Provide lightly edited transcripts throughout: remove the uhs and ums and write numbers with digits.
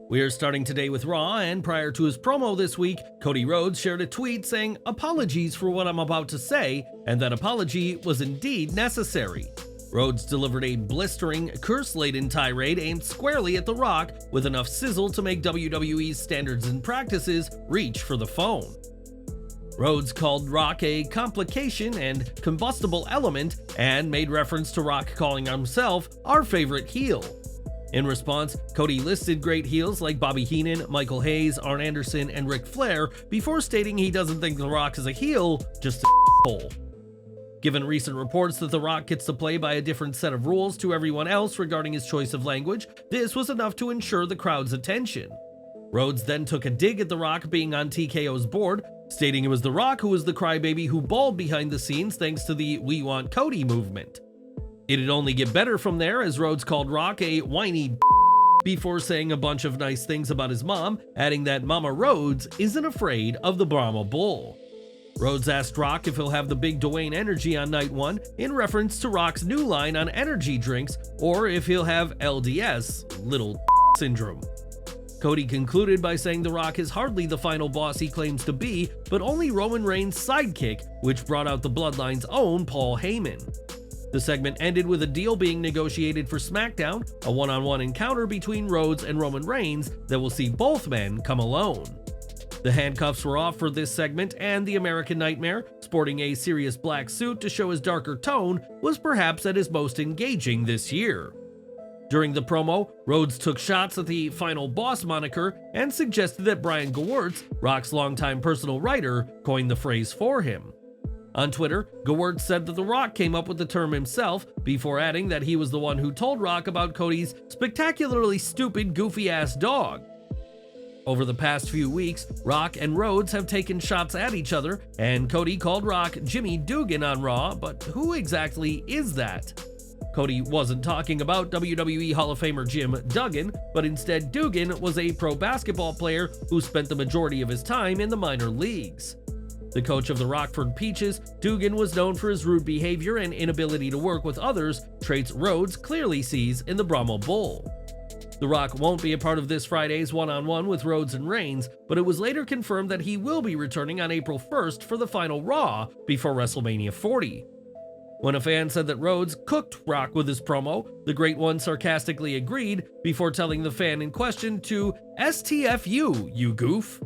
We are starting today with Raw, and prior to his promo this week, Cody Rhodes shared a tweet saying, "Apologies for what I'm about to say," and that apology was indeed necessary. Rhodes delivered a blistering, curse-laden tirade aimed squarely at The Rock, with enough sizzle to make WWE's standards and practices reach for the phone. Rhodes called Rock a complication and combustible element, and made reference to Rock calling himself our favorite heel. In response, Cody listed great heels like Bobby Heenan, Michael Hayes, Arn Anderson, and Ric Flair before stating he doesn't think The Rock is a heel, just a hole. Given recent reports that The Rock gets to play by a different set of rules to everyone else regarding his choice of language, this was enough to ensure the crowd's attention. Rhodes then took a dig at The Rock being on TKO's board, stating it was The Rock who was the crybaby who bawled behind the scenes thanks to the "We Want Cody" movement. It'd only get better from there, as Rhodes called Rock a whiny before saying a bunch of nice things about his mom, adding that Mama Rhodes isn't afraid of the Brahma Bull. Rhodes asked Rock if he'll have the big Dwayne energy on night one, in reference to Rock's new line on energy drinks, or if he'll have LDS, little syndrome. Cody concluded by saying The Rock is hardly the final boss he claims to be, but only Roman Reigns' sidekick, which brought out the Bloodline's own Paul Heyman. The segment ended with a deal being negotiated for SmackDown, a one-on-one encounter between Rhodes and Roman Reigns that will see both men come alone. The handcuffs were off for this segment, and the American Nightmare, sporting a serious black suit to show his darker tone, was perhaps at his most engaging this year. During the promo, Rhodes took shots at the Final Boss moniker and suggested that Brian Gewirtz, Rock's longtime personal writer, coined the phrase for him. On Twitter, Gewirtz said that The Rock came up with the term himself, before adding that he was the one who told Rock about Cody's spectacularly stupid, goofy-ass dog. Over the past few weeks, Rock and Rhodes have taken shots at each other, and Cody called Rock Jimmy Dugan on Raw, but who exactly is that? Cody wasn't talking about WWE Hall of Famer Jim Duggan, but instead Dugan was a pro basketball player who spent the majority of his time in the minor leagues. The coach of the Rockford Peaches, Dugan was known for his rude behavior and inability to work with others, traits Rhodes clearly sees in the Brahma Bull. The Rock won't be a part of this Friday's one-on-one with Rhodes and Reigns, but it was later confirmed that he will be returning on April 1st for the final Raw before WrestleMania 40. When a fan said that Rhodes cooked Rock with his promo, the Great One sarcastically agreed before telling the fan in question to "STFU, you goof."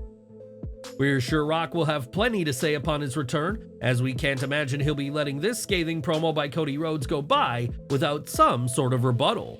We're sure Rock will have plenty to say upon his return, as we can't imagine he'll be letting this scathing promo by Cody Rhodes go by without some sort of rebuttal.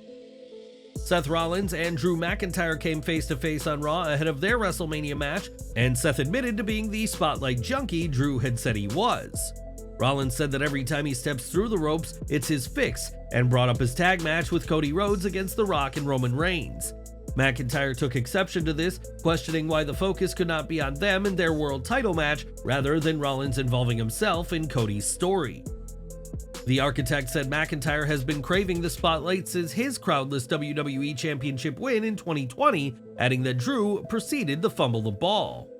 Seth Rollins and Drew McIntyre came face-to-face on Raw ahead of their WrestleMania match, and Seth admitted to being the spotlight junkie Drew had said he was. Rollins said that every time he steps through the ropes, it's his fix, and brought up his tag match with Cody Rhodes against The Rock and Roman Reigns. McIntyre took exception to this, questioning why the focus could not be on them and their world title match, rather than Rollins involving himself in Cody's story. The architect said McIntyre has been craving the spotlight since his crowdless WWE Championship win in 2020, adding that Drew proceeded to fumble the ball.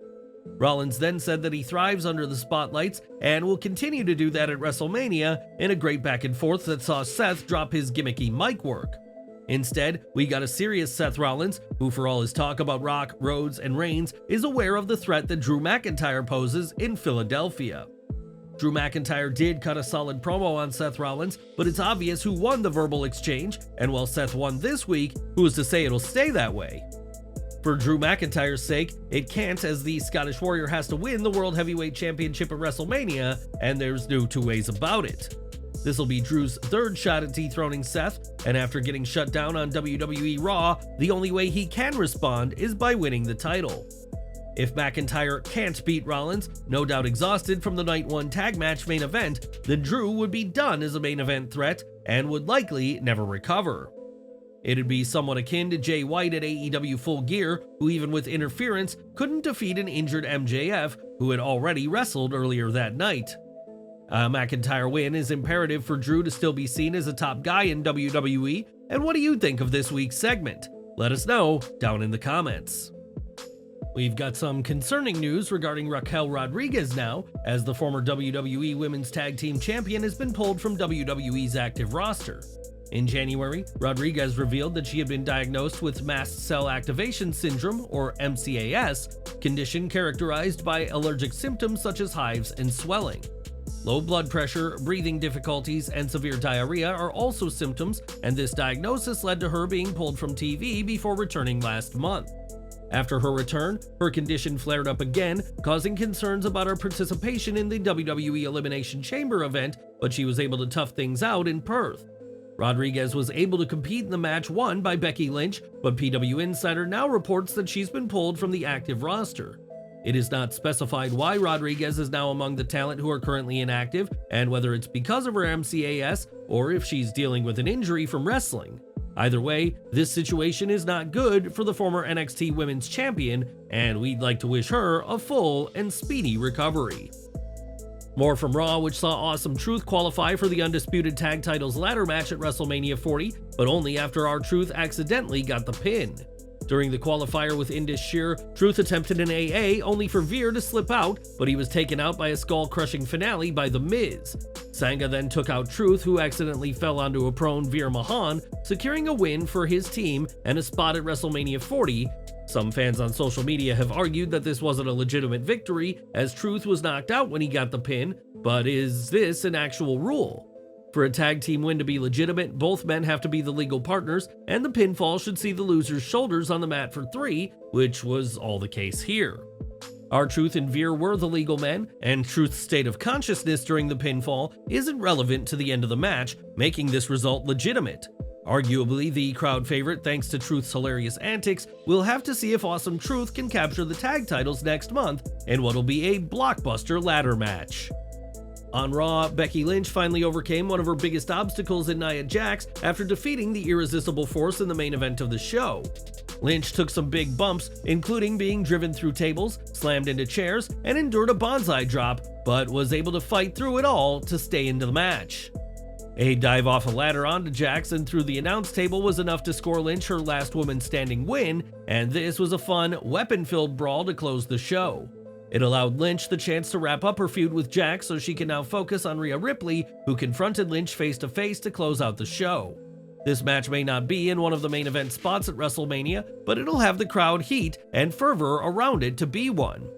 Rollins then said that he thrives under the spotlights and will continue to do that at WrestleMania, in a great back and forth that saw Seth drop his gimmicky mic work. Instead, we got a serious Seth Rollins, who for all his talk about Rock, Rhodes, and Reigns, is aware of the threat that Drew McIntyre poses in Philadelphia. Drew McIntyre did cut a solid promo on Seth Rollins, but it's obvious who won the verbal exchange, and while Seth won this week, who's to say it'll stay that way? For Drew McIntyre's sake, it can't, as the Scottish Warrior has to win the World Heavyweight Championship at WrestleMania, and there's no two ways about it. This will be Drew's third shot at dethroning Seth, and after getting shut down on WWE Raw, the only way he can respond is by winning the title. If McIntyre can't beat Rollins, no doubt exhausted from the Night 1 tag match main event, then Drew would be done as a main event threat and would likely never recover. It'd be somewhat akin to Jay White at AEW Full Gear, who even with interference couldn't defeat an injured MJF, who had already wrestled earlier that night. A McIntyre win is imperative for Drew to still be seen as a top guy in WWE, and what do you think of this week's segment? Let us know down in the comments. We've got some concerning news regarding Raquel Rodriguez now, as the former WWE Women's Tag Team Champion has been pulled from WWE's active roster. In January, Rodriguez revealed that she had been diagnosed with mast cell activation syndrome, or MCAS, condition characterized by allergic symptoms such as hives and swelling. Low blood pressure, breathing difficulties, and severe diarrhea are also symptoms, and this diagnosis led to her being pulled from TV before returning last month. After her return, her condition flared up again, causing concerns about her participation in the WWE Elimination Chamber event, but she was able to tough things out in Perth. Rodriguez was able to compete in the match won by Becky Lynch, but PW Insider now reports that she's been pulled from the active roster. It is not specified why Rodriguez is now among the talent who are currently inactive, and whether it's because of her MCAS or if she's dealing with an injury from wrestling. Either way, this situation is not good for the former NXT Women's Champion, and we'd like to wish her a full and speedy recovery. More from Raw, which saw Awesome Truth qualify for the Undisputed Tag Titles ladder match at WrestleMania 40, but only after R-Truth accidentally got the pin. During the qualifier with Indi, Truth attempted an AA only for Veer to slip out, but he was taken out by a skull-crushing finale by The Miz. Sanga then took out Truth, who accidentally fell onto a prone Veer Mahan, securing a win for his team and a spot at WrestleMania 40. Some fans on social media have argued that this wasn't a legitimate victory, as Truth was knocked out when he got the pin, but is this an actual rule? For a tag team win to be legitimate, both men have to be the legal partners, and the pinfall should see the loser's shoulders on the mat for 3, which was all the case here. R-Truth and Veer were the legal men, and Truth's state of consciousness during the pinfall isn't relevant to the end of the match, making this result legitimate. Arguably the crowd favorite thanks to Truth's hilarious antics, we'll have to see if Awesome Truth can capture the tag titles next month in what'll be a blockbuster ladder match. On Raw, Becky Lynch finally overcame one of her biggest obstacles in Nia Jax after defeating the irresistible force in the main event of the show. Lynch took some big bumps, including being driven through tables, slammed into chairs, and endured a bonsai drop, but was able to fight through it all to stay into the match. A dive off a ladder onto Jax and through the announce table was enough to score Lynch her last woman standing win, and this was a fun, weapon-filled brawl to close the show. It allowed Lynch the chance to wrap up her feud with Jax so she can now focus on Rhea Ripley, who confronted Lynch face-to-face to close out the show. This match may not be in one of the main event spots at WrestleMania, but it'll have the crowd heat and fervor around it to be one.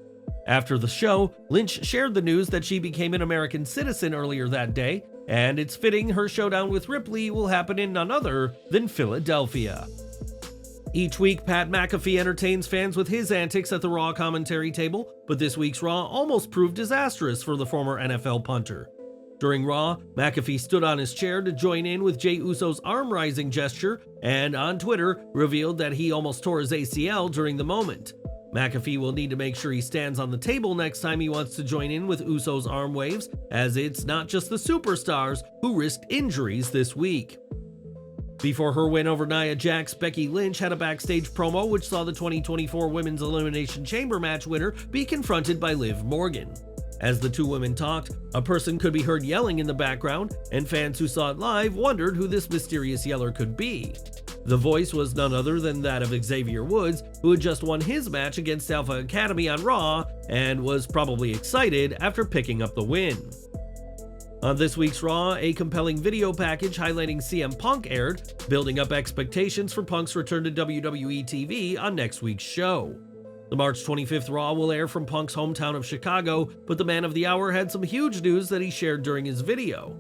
After the show, Lynch shared the news that she became an American citizen earlier that day, and it's fitting her showdown with Ripley will happen in none other than Philadelphia. Each week, Pat McAfee entertains fans with his antics at the Raw commentary table, but this week's Raw almost proved disastrous for the former NFL punter. During Raw, McAfee stood on his chair to join in with Jey Uso's arm-rising gesture, and on Twitter, revealed that he almost tore his ACL during the moment. McAfee will need to make sure he stands on the table next time he wants to join in with Uso's arm waves, as it's not just the superstars who risked injuries this week. Before her win over Nia Jax, Becky Lynch had a backstage promo which saw the 2024 Women's Elimination Chamber match winner be confronted by Liv Morgan. As the two women talked, a person could be heard yelling in the background, and fans who saw it live wondered who this mysterious yeller could be. The voice was none other than that of Xavier Woods, who had just won his match against Alpha Academy on Raw and was probably excited after picking up the win. On this week's Raw, a compelling video package highlighting CM Punk aired, building up expectations for Punk's return to WWE TV on next week's show. The March 25th Raw will air from Punk's hometown of Chicago, but the Man of the Hour had some huge news that he shared during his video.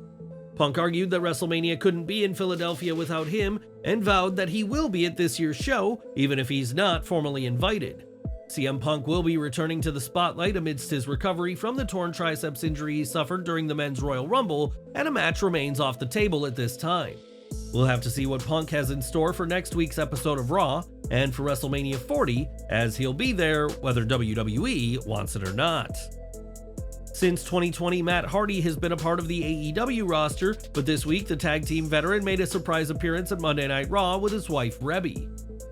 Punk argued that WrestleMania couldn't be in Philadelphia without him, and vowed that he will be at this year's show, even if he's not formally invited. CM Punk will be returning to the spotlight amidst his recovery from the torn triceps injury he suffered during the Men's Royal Rumble, and a match remains off the table at this time. We'll have to see what Punk has in store for next week's episode of Raw, and for WrestleMania 40, as he'll be there whether WWE wants it or not. Since 2020, Matt Hardy has been a part of the AEW roster, but this week the tag team veteran made a surprise appearance at Monday Night Raw with his wife Rebby.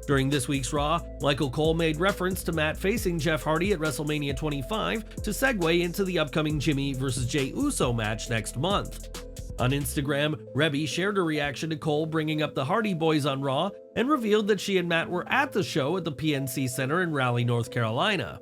During this week's Raw, Michael Cole made reference to Matt facing Jeff Hardy at WrestleMania 25 to segue into the upcoming Jimmy vs. Jey Uso match next month. On Instagram, Rebby shared a reaction to Cole bringing up the Hardy Boys on Raw and revealed that she and Matt were at the show at the PNC Center in Raleigh, North Carolina.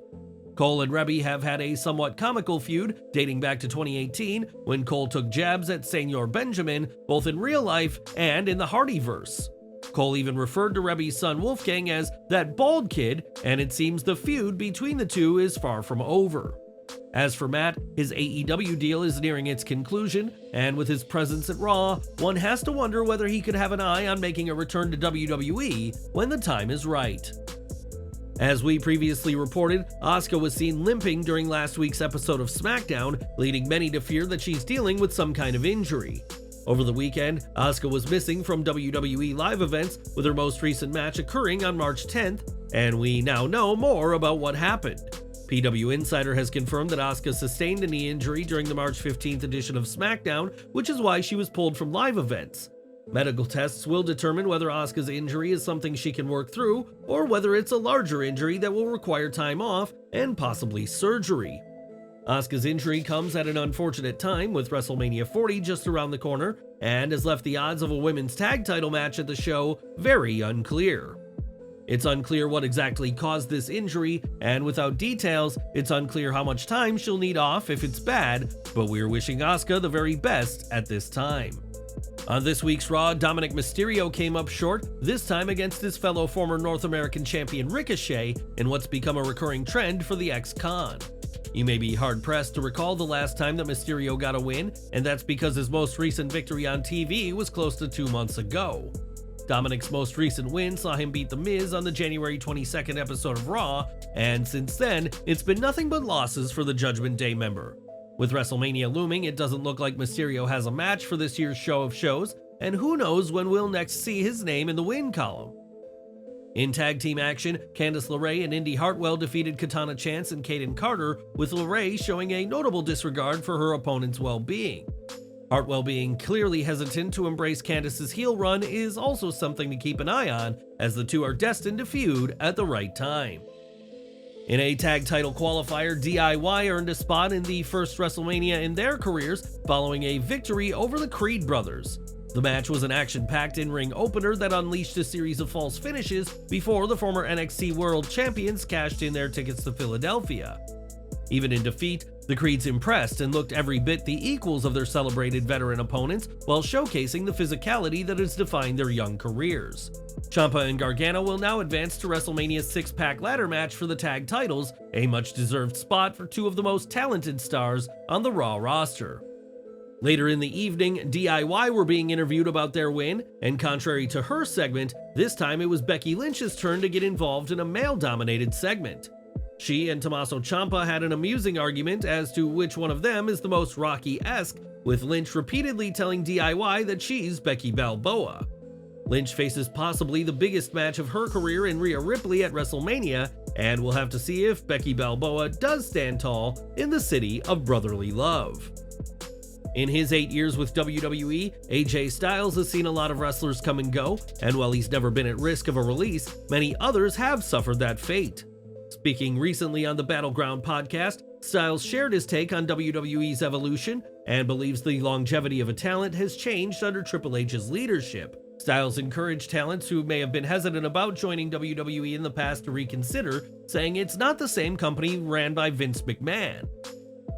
Cole and Reby have had a somewhat comical feud dating back to 2018 when Cole took jabs at Senor Benjamin both in real life and in the Hardyverse. Cole even referred to Reby's son Wolfgang as that bald kid, and it seems the feud between the two is far from over. As for Matt, his AEW deal is nearing its conclusion, and with his presence at Raw, one has to wonder whether he could have an eye on making a return to WWE when the time is right. As we previously reported, Asuka was seen limping during last week's episode of SmackDown, leading many to fear that she's dealing with some kind of injury. Over the weekend, Asuka was missing from WWE live events, with her most recent match occurring on March 10th, and we now know more about what happened. PW Insider has confirmed that Asuka sustained a knee injury during the March 15th edition of SmackDown, which is why she was pulled from live events. Medical tests will determine whether Asuka's injury is something she can work through, or whether it's a larger injury that will require time off and possibly surgery. Asuka's injury comes at an unfortunate time, with WrestleMania 40 just around the corner, and has left the odds of a women's tag title match at the show very unclear. It's unclear what exactly caused this injury, and without details, it's unclear how much time she'll need off if it's bad, but we're wishing Asuka the very best at this time. On this week's Raw, Dominik Mysterio came up short, this time against his fellow former North American champion Ricochet, in what's become a recurring trend for the ex-con. You may be hard-pressed to recall the last time that Mysterio got a win, and that's because his most recent victory on TV was close to 2 months ago. Dominik's most recent win saw him beat The Miz on the January 22nd episode of Raw, and since then, it's been nothing but losses for the Judgment Day member. With WrestleMania looming, it doesn't look like Mysterio has a match for this year's show of shows, and who knows when we'll next see his name in the win column. In tag team action, Candice LeRae and Indi Hartwell defeated Katana Chance and Kayden Carter, with LeRae showing a notable disregard for her opponent's well-being. Hartwell being clearly hesitant to embrace Candice's heel run is also something to keep an eye on, as the two are destined to feud at the right time. In a tag title qualifier, DIY earned a spot in the first WrestleMania in their careers following a victory over the Creed brothers. The match was an action-packed in-ring opener that unleashed a series of false finishes before the former NXT World Champions cashed in their tickets to Philadelphia. Even in defeat, the Creeds impressed and looked every bit the equals of their celebrated veteran opponents while showcasing the physicality that has defined their young careers. Ciampa and Gargano will now advance to WrestleMania's six-pack ladder match for the tag titles, a much-deserved spot for two of the most talented stars on the Raw roster. Later in the evening, DIY were being interviewed about their win, and contrary to her segment, this time it was Becky Lynch's turn to get involved in a male-dominated segment. She and Tommaso Ciampa had an amusing argument as to which one of them is the most Rocky-esque, with Lynch repeatedly telling DIY that she's Becky Balboa. Lynch faces possibly the biggest match of her career in Rhea Ripley at WrestleMania, and we'll have to see if Becky Balboa does stand tall in the city of brotherly love. In his 8 years with WWE, AJ Styles has seen a lot of wrestlers come and go, and while he's never been at risk of a release, many others have suffered that fate. Speaking recently on the Battleground podcast, Styles shared his take on WWE's evolution and believes the longevity of a talent has changed under Triple H's leadership. Styles encouraged talents who may have been hesitant about joining WWE in the past to reconsider, saying it's not the same company ran by Vince McMahon.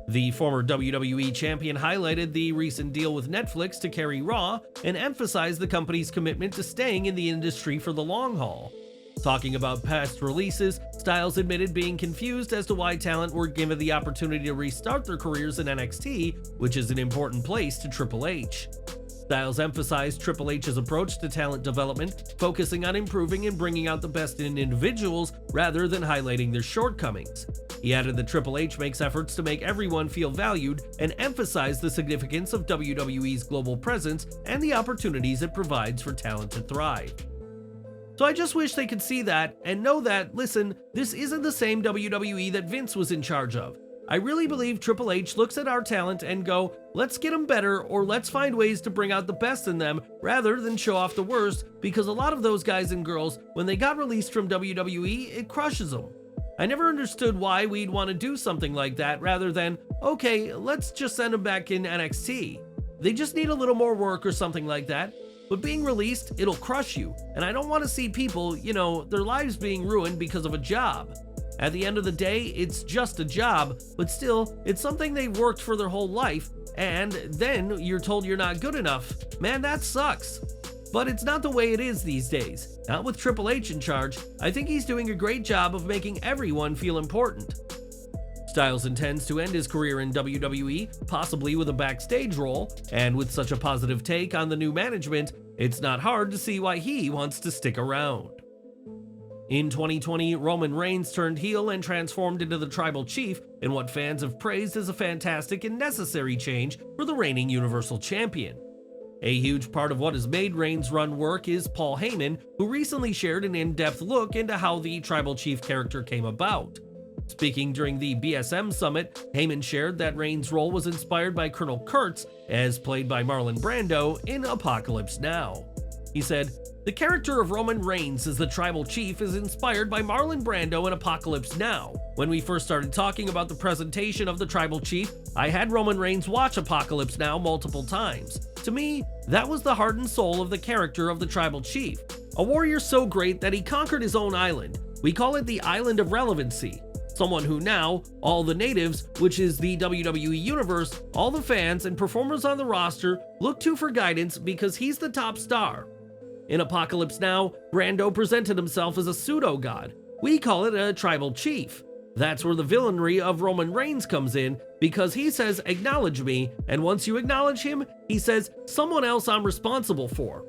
The former WWE champion highlighted the recent deal with Netflix to carry Raw and emphasized the company's commitment to staying in the industry for the long haul. Talking about past releases, Styles admitted being confused as to why talent were given the opportunity to restart their careers in NXT, which is an important place to Triple H. Styles emphasized Triple H's approach to talent development, focusing on improving and bringing out the best in individuals rather than highlighting their shortcomings. He added that Triple H makes efforts to make everyone feel valued and emphasized the significance of WWE's global presence and the opportunities it provides for talent to thrive. So I just wish they could see that and know that, listen, this isn't the same WWE that Vince was in charge of. I really believe Triple H looks at our talent and go, let's get them better, or let's find ways to bring out the best in them rather than show off the worst, because a lot of those guys and girls, when they got released from WWE, it crushes them. I never understood why we'd want to do something like that rather than, okay, let's just send them back in NXT. They just need a little more work or something like that. But being released, it'll crush you, and I don't want to see people, their lives being ruined because of a job. At the end of the day, it's just a job, but still, it's something they've worked for their whole life, and then you're told you're not good enough. Man, that sucks. But it's not the way it is these days. Not with Triple H in charge. I think he's doing a great job of making everyone feel important. Styles intends to end his career in WWE, possibly with a backstage role, and with such a positive take on the new management, it's not hard to see why he wants to stick around. In 2020, Roman Reigns turned heel and transformed into the Tribal Chief in what fans have praised as a fantastic and necessary change for the reigning Universal Champion. A huge part of what has made Reigns' run work is Paul Heyman, who recently shared an in-depth look into how the Tribal Chief character came about. Speaking during the BSM Summit, Heyman shared that Reigns' role was inspired by Colonel Kurtz, as played by Marlon Brando in Apocalypse Now. He said, "The character of Roman Reigns as the Tribal Chief is inspired by Marlon Brando in Apocalypse Now. When we first started talking about the presentation of the Tribal Chief, I had Roman Reigns watch Apocalypse Now multiple times. To me, that was the heart and soul of the character of the Tribal Chief. A warrior so great that he conquered his own island. We call it the Island of Relevancy. Someone who now, all the natives, which is the WWE Universe, all the fans and performers on the roster, look to for guidance because he's the top star. In Apocalypse Now, Brando presented himself as a pseudo-god. We call it a Tribal Chief. That's where the villainry of Roman Reigns comes in, because he says, 'Acknowledge me,' and once you acknowledge him, he says, 'Someone else I'm responsible for.'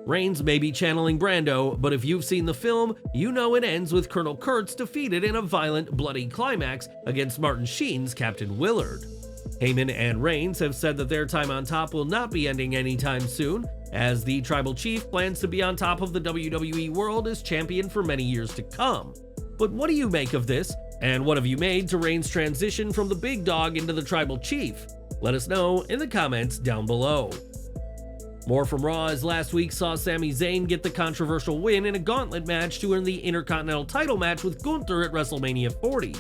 Reigns may be channeling Brando, but if you've seen the film, you know it ends with Colonel Kurtz defeated in a violent, bloody climax against Martin Sheen's Captain Willard. Heyman and Reigns have said that their time on top will not be ending anytime soon, as the Tribal Chief plans to be on top of the WWE world as champion for many years to come. But what do you make of this? And what have you made to Reigns' transition from the big dog into the Tribal Chief? Let us know in the comments down below. More from Raw, as last week saw Sami Zayn get the controversial win in a gauntlet match to earn the Intercontinental title match with Gunther at WrestleMania 40.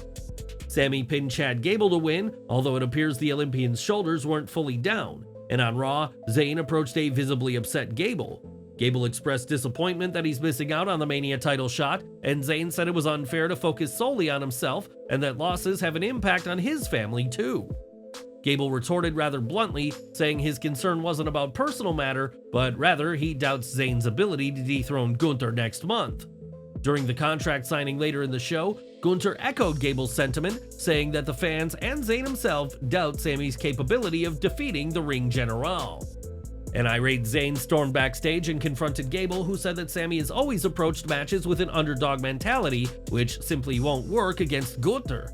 Sami pinned Chad Gable to win, although it appears the Olympian's shoulders weren't fully down. And on Raw, Zayn approached a visibly upset Gable. Gable expressed disappointment that he's missing out on the Mania title shot, and Zayn said it was unfair to focus solely on himself and that losses have an impact on his family too. Gable retorted rather bluntly, saying his concern wasn't about personal matter, but rather he doubts Zayn's ability to dethrone Gunther next month. During the contract signing later in the show, Gunther echoed Gable's sentiment, saying that the fans and Zayn himself doubt Sami's capability of defeating the Ring General. An irate Zayn stormed backstage and confronted Gable, who said that Sami has always approached matches with an underdog mentality, which simply won't work against Gunther.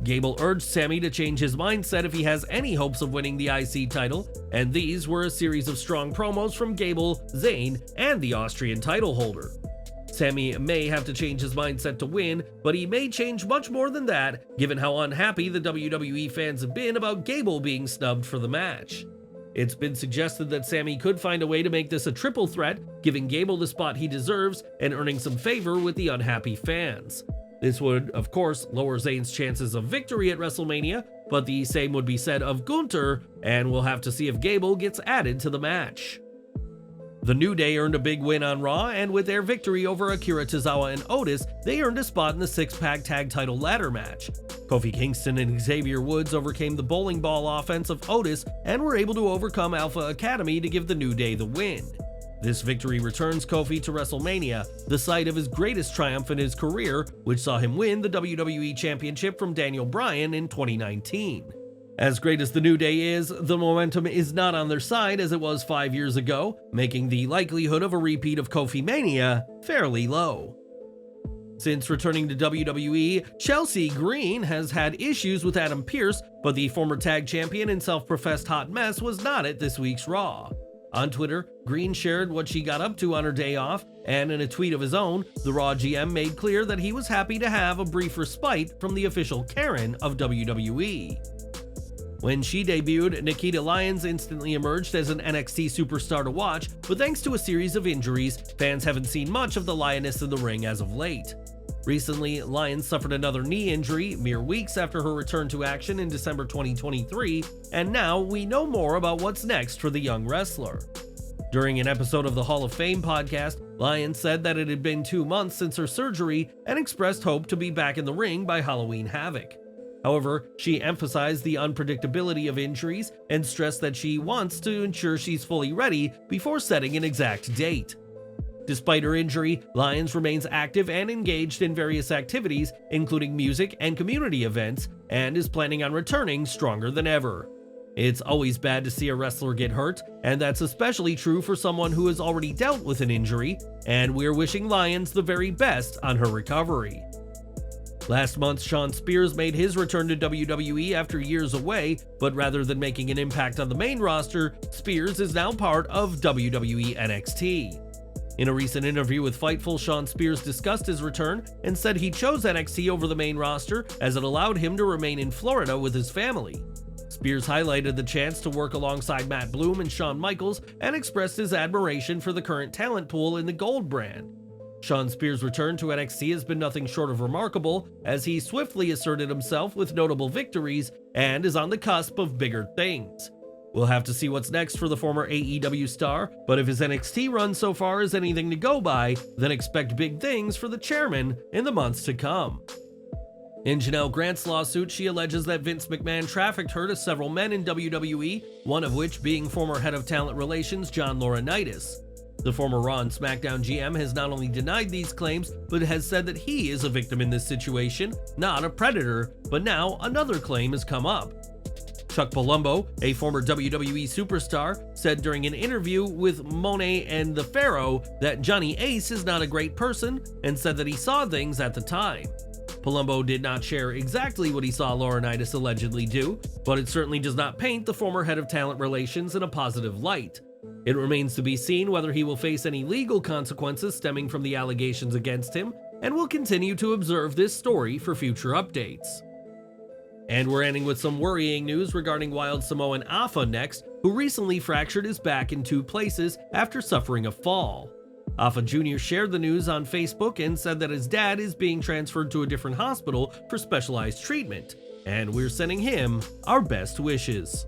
Gable urged Sami to change his mindset if he has any hopes of winning the IC title, and these were a series of strong promos from Gable, Zayn, and the Austrian title holder. Sami may have to change his mindset to win, but he may change much more than that, given how unhappy the WWE fans have been about Gable being snubbed for the match. It's been suggested that Sami could find a way to make this a triple threat, giving Gable the spot he deserves and earning some favor with the unhappy fans. This would, of course, lower Zayn's chances of victory at WrestleMania, but the same would be said of Gunther, and we'll have to see if Gable gets added to the match. The New Day earned a big win on Raw, and with their victory over Akira Tozawa and Otis, they earned a spot in the six-pack tag title ladder match. Kofi Kingston and Xavier Woods overcame the bowling ball offense of Otis and were able to overcome Alpha Academy to give the New Day the win. This victory returns Kofi to WrestleMania, the site of his greatest triumph in his career, which saw him win the WWE Championship from Daniel Bryan in 2019. As great as the New Day is, the momentum is not on their side as it was 5 years ago, making the likelihood of a repeat of Kofi Mania fairly low. Since returning to WWE, Chelsea Green has had issues with Adam Pearce, but the former tag champion and self-professed hot mess was not at this week's Raw. On Twitter, Green shared what she got up to on her day off, and in a tweet of his own, the Raw GM made clear that he was happy to have a brief respite from the official Karen of WWE. When she debuted, Nikita Lyons instantly emerged as an NXT superstar to watch, but thanks to a series of injuries, fans haven't seen much of the Lioness in the ring as of late. Recently, Lyons suffered another knee injury mere weeks after her return to action in December 2023, and now we know more about what's next for the young wrestler. During an episode of the Hall of Fame podcast, Lyons said that it had been 2 months since her surgery and expressed hope to be back in the ring by Halloween Havoc. However, she emphasized the unpredictability of injuries and stressed that she wants to ensure she's fully ready before setting an exact date. Despite her injury, Lyons remains active and engaged in various activities, including music and community events, and is planning on returning stronger than ever. It's always bad to see a wrestler get hurt, and that's especially true for someone who has already dealt with an injury, and we're wishing Lyons the very best on her recovery. Last month, Shawn Spears made his return to WWE after years away, but rather than making an impact on the main roster, Spears is now part of WWE NXT. In a recent interview with Fightful, Shawn Spears discussed his return and said he chose NXT over the main roster as it allowed him to remain in Florida with his family. Spears highlighted the chance to work alongside Matt Bloom and Shawn Michaels and expressed his admiration for the current talent pool in the Gold brand. Shawn Spears' return to NXT has been nothing short of remarkable, as he swiftly asserted himself with notable victories and is on the cusp of bigger things. We'll have to see what's next for the former AEW star, but if his NXT run so far is anything to go by, then expect big things for the chairman in the months to come. In Janelle Grant's lawsuit, she alleges that Vince McMahon trafficked her to several men in WWE, one of which being former head of talent relations John Laurinaitis. The former Raw and SmackDown GM has not only denied these claims, but has said that he is a victim in this situation, not a predator, but now another claim has come up. Chuck Palumbo, a former WWE superstar, said during an interview with Monet and the Pharaoh that Johnny Ace is not a great person and said that he saw things at the time. Palumbo did not share exactly what he saw Laurinaitis allegedly do, but it certainly does not paint the former head of talent relations in a positive light. It remains to be seen whether he will face any legal consequences stemming from the allegations against him, and we'll continue to observe this story for future updates. And we're ending with some worrying news regarding Wild Samoan Afa next, who recently fractured his back in 2 places after suffering a fall. Afa Jr. shared the news on Facebook and said that his dad is being transferred to a different hospital for specialized treatment, and we're sending him our best wishes.